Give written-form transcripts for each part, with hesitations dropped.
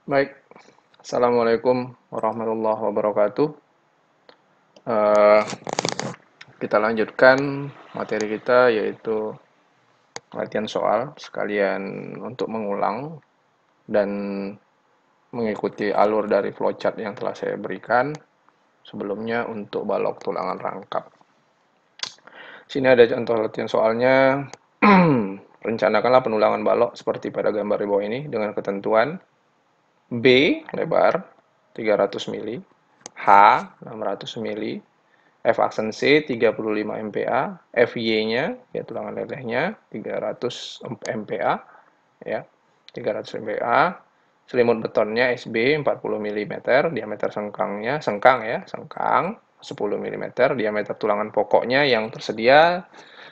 Baik, Assalamualaikum warahmatullahi wabarakatuh. Eh, kita lanjutkan materi kita yaitu latihan soal sekalian untuk mengulang dan mengikuti alur dari flowchart yang telah saya berikan sebelumnya untuk balok tulangan rangkap. Sini ada contoh latihan soalnya. Rencanakanlah penulangan balok seperti pada gambar di bawah ini dengan ketentuan B lebar 300 mili, H 600 mili, F aksen C 35 MPa, FY-nya ya tulangan lelehnya 300 MPa ya. 300 MPa. Selimut betonnya SB 40 mm, diameter sengkang 10 mm, diameter tulangan pokoknya yang tersedia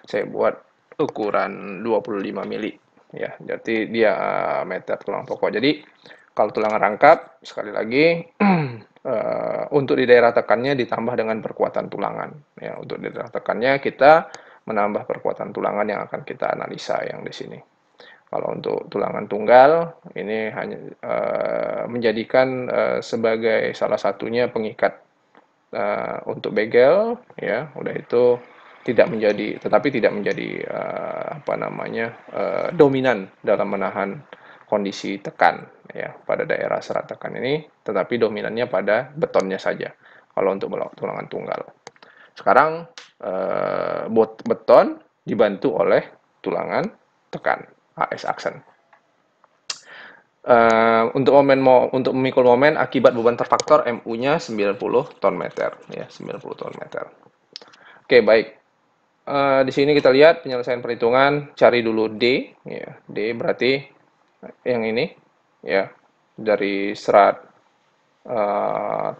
saya buat ukuran 25 mili ya. Jadi diameter tulang pokok. Jadi kalau tulangan rangkap sekali lagi untuk di daerah tekannya ditambah dengan perkuatan tulangan. Ya, untuk di daerah tekannya kita menambah perkuatan tulangan yang akan kita analisa yang di sini. Kalau untuk tulangan tunggal, ini hanya menjadikan sebagai salah satunya pengikat untuk begel, ya, udah itu tidak menjadi dominan dalam menahan kondisi tekan ya pada daerah serat tekan ini, tetapi dominannya pada betonnya saja. Kalau untuk tulangan tunggal. Sekarang beton dibantu oleh tulangan tekan AS aksen. Untuk memikul momen akibat beban terfaktor MU-nya 90 ton meter ya, 90 ton meter. Oke, baik. Di sini kita lihat penyelesaian perhitungan, cari dulu D ya. D berarti yang ini ya, dari serat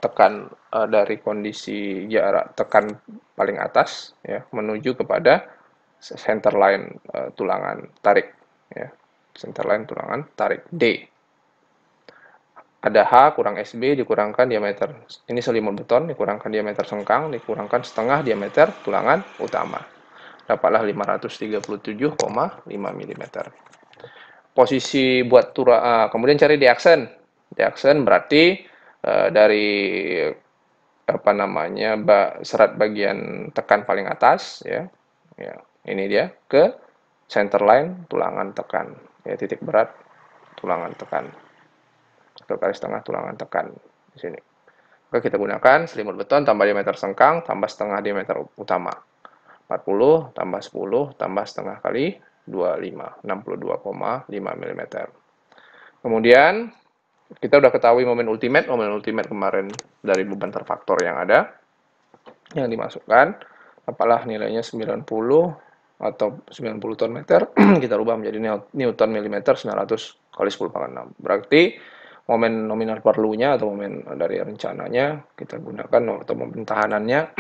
tekan dari kondisi jarak tekan paling atas ya menuju kepada center line tulangan tarik ya. Center line tulangan tarik D. Ada H kurang SB dikurangkan diameter, ini selimut beton, dikurangkan diameter sengkang, dikurangkan setengah diameter tulangan utama. Dapatlah 537,5 mm. Posisi buat kemudian cari diaksen. Diaksen berarti dari serat bagian tekan paling atas ya. Ya, ini dia ke center line tulangan tekan. Ya, titik berat tulangan tekan. Ke garis tengah tulangan tekan di sini. Maka kita gunakan selimut beton tambah diameter sengkang tambah setengah diameter utama. 40 tambah 10 tambah setengah kali 25, 62,5 mm. Kemudian kita udah ketahui momen ultimate kemarin dari beban terfaktor yang ada, yang dimasukkan, apalah nilainya 90 atau 90 ton meter, kita rubah menjadi Newton milimeter 900 kali 10 pangkat 6. Berarti momen nominal perlunya atau momen dari rencananya kita gunakan atau momen tahanannya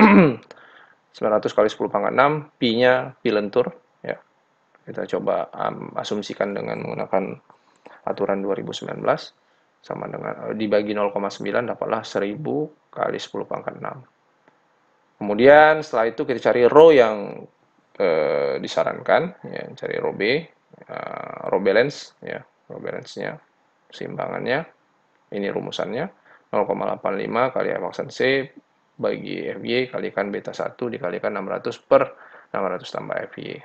900 kali 10 pangkat 6, pi-nya pi lentur ya. Kita coba asumsikan dengan menggunakan aturan 2019 sama dengan dibagi 0,9 dapatlah 1000 kali 10 pangkat 6. Kemudian setelah itu kita cari rho yang disarankan ya, cari rho B, rho balance ya, rho balance-nya keseimbangannya. Ini rumusannya 0,85 kali F aksen C bagi FY kalikan beta 1 dikalikan 600 per 600 tambah FY.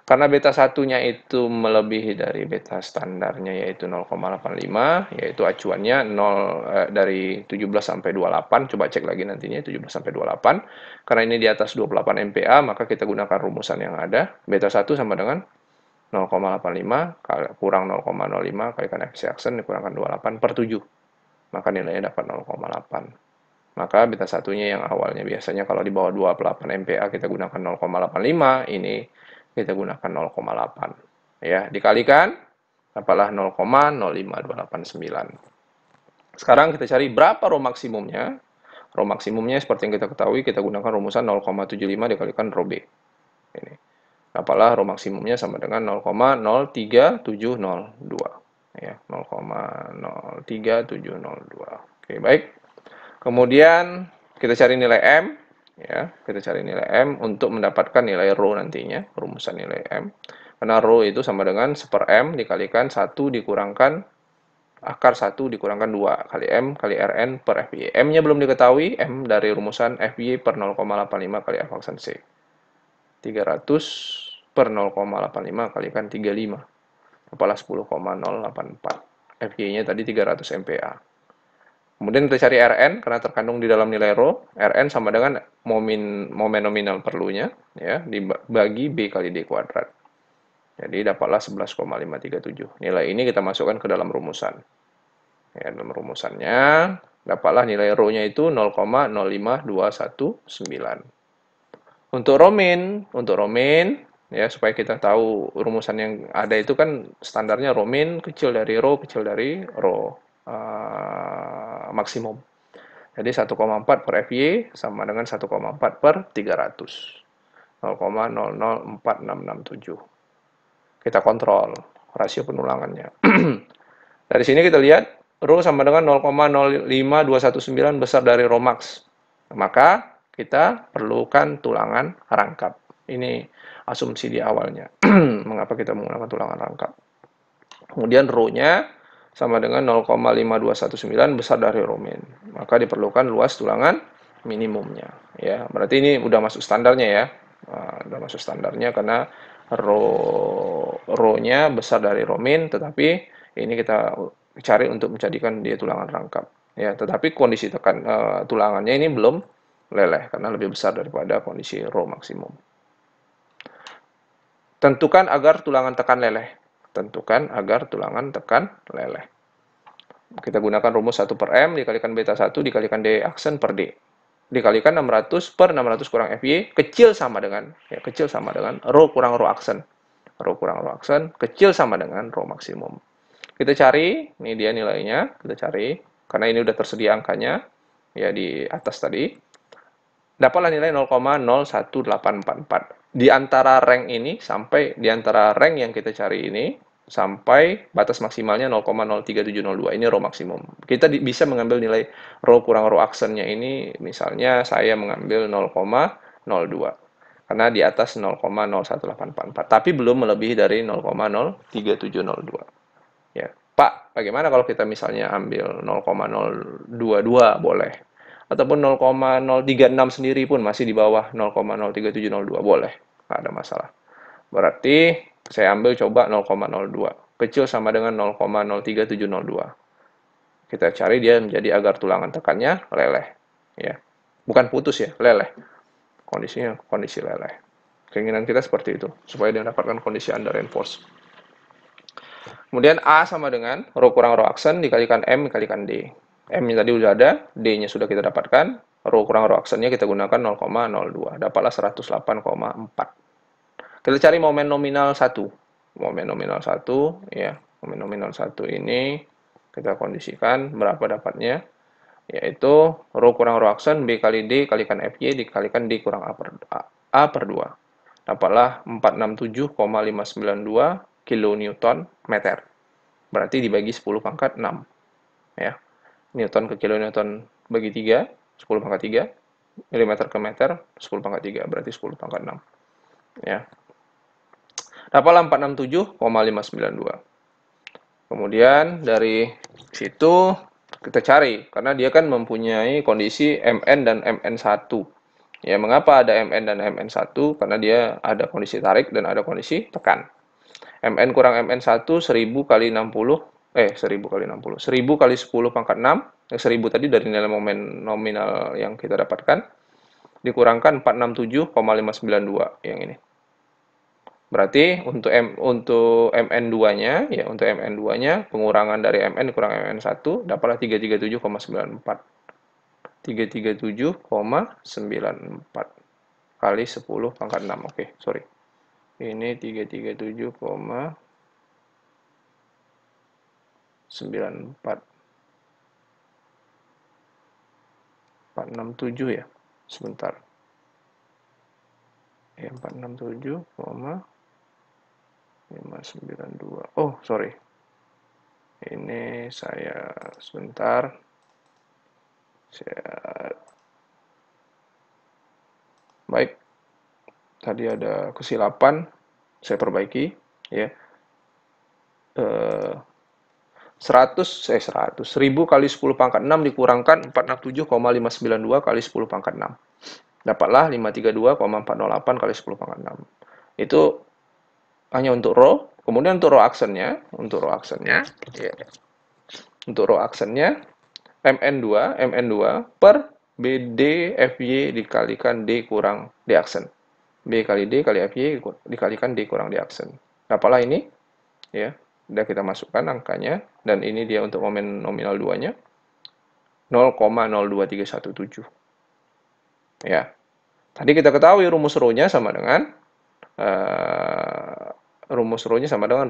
Karena beta 1-nya itu melebihi dari beta standarnya yaitu 0,85, yaitu acuannya 0 dari 17 sampai 28, coba cek lagi nantinya 17 sampai 28. Karena ini di atas 28 MPa, maka kita gunakan rumusan yang ada. Beta 1 sama dengan 0,85 kurang 0,05 kalikan FC aksen dikurangkan 28 per 7. Maka nilainya dapat 0,8. Maka beta satunya yang awalnya biasanya kalau di bawah 28 MPa kita gunakan 0,85, ini kita gunakan 0,8. Ya, dikalikan dapatlah 0,05289. Sekarang kita cari berapa rho maksimumnya. Rho maksimumnya seperti yang kita ketahui kita gunakan rumusan 0,75 dikalikan rho B. Ini. Dapatlah rho maksimumnya sama dengan 0,03702. Ya, 0,03702. Oke, baik. Kemudian kita cari nilai M, ya, kita cari nilai M untuk mendapatkan nilai rho nantinya, rumusan nilai M. Karena rho itu sama dengan 1/M dikalikan 1 dikurangkan akar 1 dikurangkan 2 kali M kali Rn per FY. M-nya belum diketahui, M dari rumusan FY per 0,85 kali F aksen C. 300 per 0,85 kalikan 35. Kepala 10,084. FY-nya tadi 300 MPa. Kemudian kita cari Rn, karena terkandung di dalam nilai rho. Rn sama dengan momen nominal perlunya, ya, dibagi B kali D kuadrat. Jadi dapatlah 11,537. Nilai ini kita masukkan ke dalam rumusan. Ya, dalam rumusannya, dapatlah nilai rho-nya itu 0,05219. Untuk Romin, ya, supaya kita tahu rumusan yang ada itu kan standarnya Romin kecil dari rho maksimum. Jadi 1,4 per FY sama dengan 1,4 per 300. 0,004667. Kita kontrol rasio penulangannya. Dari sini kita lihat rho sama dengan 0,05219 besar dari rho max. Maka kita perlukan tulangan rangkap. Ini asumsi di awalnya. Mengapa kita menggunakan tulangan rangkap? Kemudian rho-nya sama dengan 0,5219 besar dari rho min. Maka diperlukan luas tulangan minimumnya. Ya, berarti ini udah masuk standarnya ya. Udah masuk standarnya karena rho-nya besar dari rho min, tetapi ini kita cari untuk menjadikan dia tulangan rangkap. Ya, tetapi kondisi tulangannya ini belum leleh karena lebih besar daripada kondisi rho maksimum. Tentukan agar tulangan tekan leleh. Tentukan agar tulangan tekan leleh. Kita gunakan rumus 1 per M dikalikan beta 1 dikalikan D aksen per D. Dikalikan 600 per 600 kurang FY kecil sama dengan rho kurang rho aksen. Rho kurang rho aksen kecil sama dengan rho maksimum. Kita cari, ini dia nilainya, kita cari karena ini udah tersedia angkanya ya di atas tadi. Dapatlah nilai 0,01844. Di antara rank yang kita cari ini sampai batas maksimalnya 0,03702. Ini rho maksimum. Kita bisa mengambil nilai rho kurang rho aksennya ini, misalnya saya mengambil 0,02. Karena di atas 0,01844. Tapi belum melebihi dari 0,03702. Ya. Pak, bagaimana kalau kita misalnya ambil 0,022 boleh. Ataupun 0,036 sendiri pun masih di bawah 0,03702 boleh. Nggak ada masalah. Berarti saya ambil coba 0,02. Kecil sama dengan 0,03702. Kita cari dia menjadi agar tulangan tekannya leleh. Ya. Bukan putus ya, leleh. Kondisinya kondisi leleh. Keinginan kita seperti itu, supaya dia mendapatkan kondisi under reinforce. Kemudian A sama dengan rho kurang rho aksen dikalikan M dikalikan D. M-nya tadi sudah ada, D-nya sudah kita dapatkan, rho kurang rho aksennya kita gunakan 0,02. Dapatlah 108,4. Kita cari momen nominal 1. Momen nominal 1, ya. Momen nominal 1 ini kita kondisikan berapa dapatnya, yaitu rho kurang rho aksen B kali D kalikan FY dikalikan D kurang A per 2. Dapatlah 467,592 kilonewton meter. Berarti dibagi 10 pangkat 6. Ya. Newton ke kilonewton bagi 3, 10 pangkat 3. Milimeter ke meter, 10 pangkat 3. Berarti 10 pangkat 6. Ya. Dapatlah 467,592. Kemudian dari situ kita cari, karena dia kan mempunyai kondisi MN dan MN1. Ya, mengapa ada MN dan MN1? Karena dia ada kondisi tarik dan ada kondisi tekan. MN kurang MN1 1000 kali 60, 1000 kali 60. 1000 kali 10 pangkat 6, 1000 tadi dari nilai momen nominal yang kita dapatkan, dikurangkan 467,592 yang ini. Berarti untuk MN2-nya, ya untuk MN2-nya, pengurangan dari MN kurang MN1, dapatlah 337,94. 337,94 kali 10 pangkat 6. Oke, sorry. Ini 337,94. 467 ya. Sebentar. Ya, 467,592. Oh, sorry. Ini saya sebentar. Baik. Tadi ada kesilapan. Saya perbaiki, ya. 1000 kali 10 pangkat 6 dikurangkan 467,592 kali 10 pangkat 6. Dapatlah 532,408 kali 10 pangkat 6. Itu hanya untuk row. Kemudian untuk row aksennya, ya, untuk row aksennya MN2 per BD FY dikalikan D kurang D aksen. B kali D kali FY dikalikan D kurang D aksen. Dapatlah ini, ya. Sudah kita masukkan angkanya, dan ini dia untuk momen nominal 2-nya, 0,02317. Ya. Tadi kita ketahui rumus row-nya sama dengan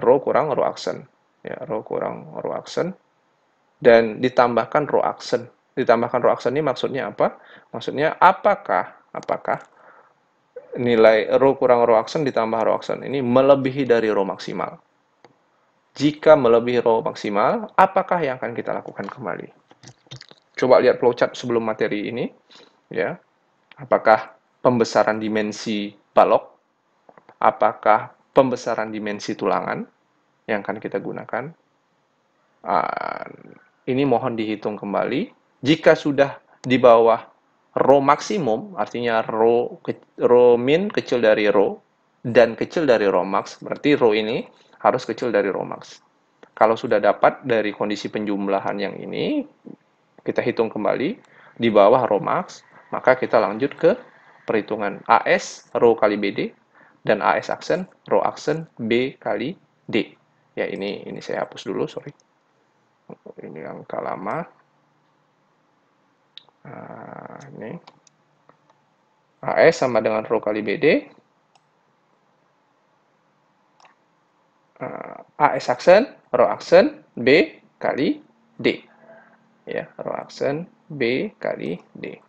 row kurang row aksen. Ya, row kurang row aksen. Dan ditambahkan row aksen. Ditambahkan row aksen ini maksudnya apa? Maksudnya apakah nilai row kurang row aksen ditambah row aksen ini melebihi dari row maksimal. Jika melebihi row maksimal, apakah yang akan kita lakukan kembali? Coba lihat flowchart sebelum materi ini, ya. Apakah pembesaran dimensi balok? Apakah pembesaran dimensi tulangan yang akan kita gunakan? Ini mohon dihitung kembali. Jika sudah di bawah row maksimum, artinya row min kecil dari row dan kecil dari row max, berarti row ini harus kecil dari row max. Kalau sudah dapat dari kondisi penjumlahan yang ini, kita hitung kembali di bawah row max, maka kita lanjut ke perhitungan AS row kali BD dan AS aksen row aksen B kali D. Ya, ini saya hapus dulu, sorry. Ini angka lama. Ini AS sama dengan row kali BD. AS aksen, row aksen, B kali D. Ya, row aksen, B kali D.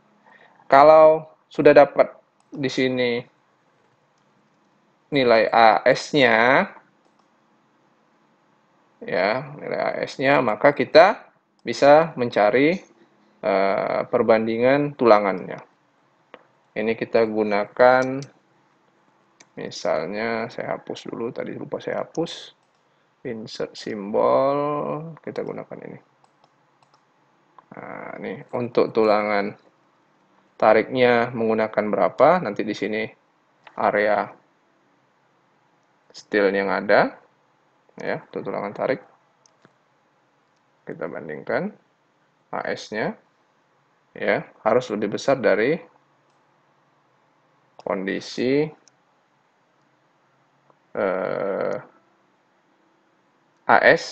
Kalau sudah dapat di sini nilai AS-nya, ya, nilai AS-nya, maka kita bisa mencari perbandingan tulangannya. Ini kita gunakan, misalnya saya hapus dulu, tadi lupa saya hapus. Insert simbol, kita gunakan ini. Nah, ini untuk tulangan tariknya menggunakan berapa? Nanti di sini area steel yang ada, ya, untuk tulangan tarik. Kita bandingkan AS-nya, ya, harus lebih besar dari kondisi AS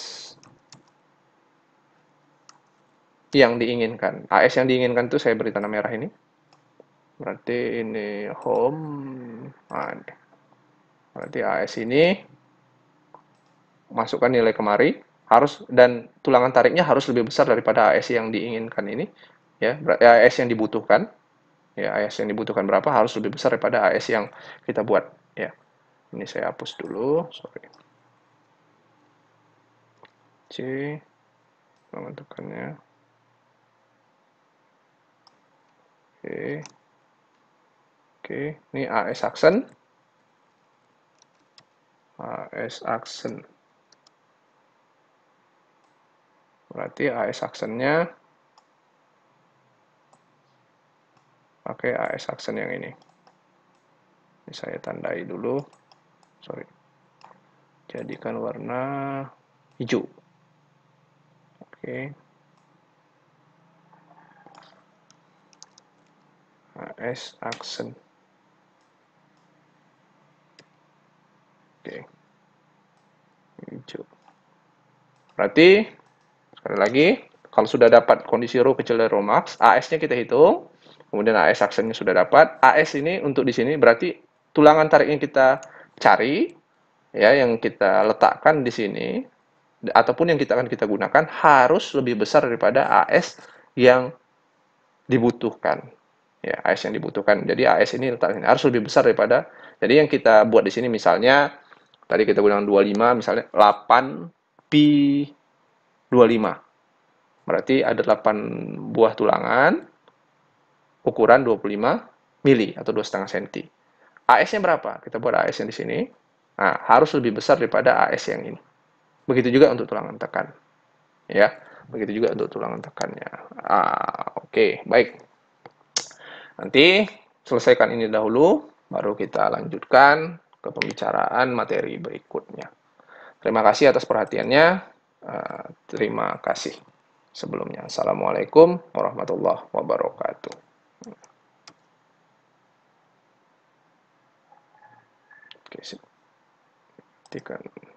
yang diinginkan. AS yang diinginkan itu saya beri tanda merah ini. Berarti ini home. Berarti AS ini masukkan nilai kemari, harus, dan tulangan tariknya harus lebih besar daripada AS yang diinginkan ini. Ya, AS yang dibutuhkan. Ya, AS yang dibutuhkan berapa harus lebih besar daripada AS yang kita buat. Ya, ini saya hapus dulu, sorry. C, pembentukannya. Oke, ini AS aksen. AS aksen. Berarti AS aksennya pakai AS aksen yang ini. Ini saya tandai dulu. Sorry. Jadikan warna hijau. Oke. AS aksen. Oke. Hijau. Berarti sekali lagi, kalau sudah dapat kondisi row kecil dari row max, AS-nya kita hitung. Kemudian AS aksennya sudah dapat. AS ini untuk di sini berarti tulangan tarik yang kita cari, ya, yang kita letakkan di sini, ataupun yang akan kita gunakan harus lebih besar daripada AS yang dibutuhkan. Ya, AS yang dibutuhkan. Jadi AS ini letakkan harus lebih besar daripada. Jadi yang kita buat di sini misalnya tadi kita gunakan 25, misalnya 8 pi 25. Berarti ada 8 buah tulangan ukuran 25 mili atau 2,5 cm. AS-nya berapa? Kita buat AS yang di sini. Nah, harus lebih besar daripada AS yang ini. Begitu juga untuk tulangan tekan. ya. Begitu juga untuk tulangan tekannya. Oke, baik. Nanti selesaikan ini dahulu, baru kita lanjutkan ke pembicaraan materi berikutnya. Terima kasih atas perhatiannya. Terima kasih sebelumnya. Assalamualaikum warahmatullahi wabarakatuh. Oke,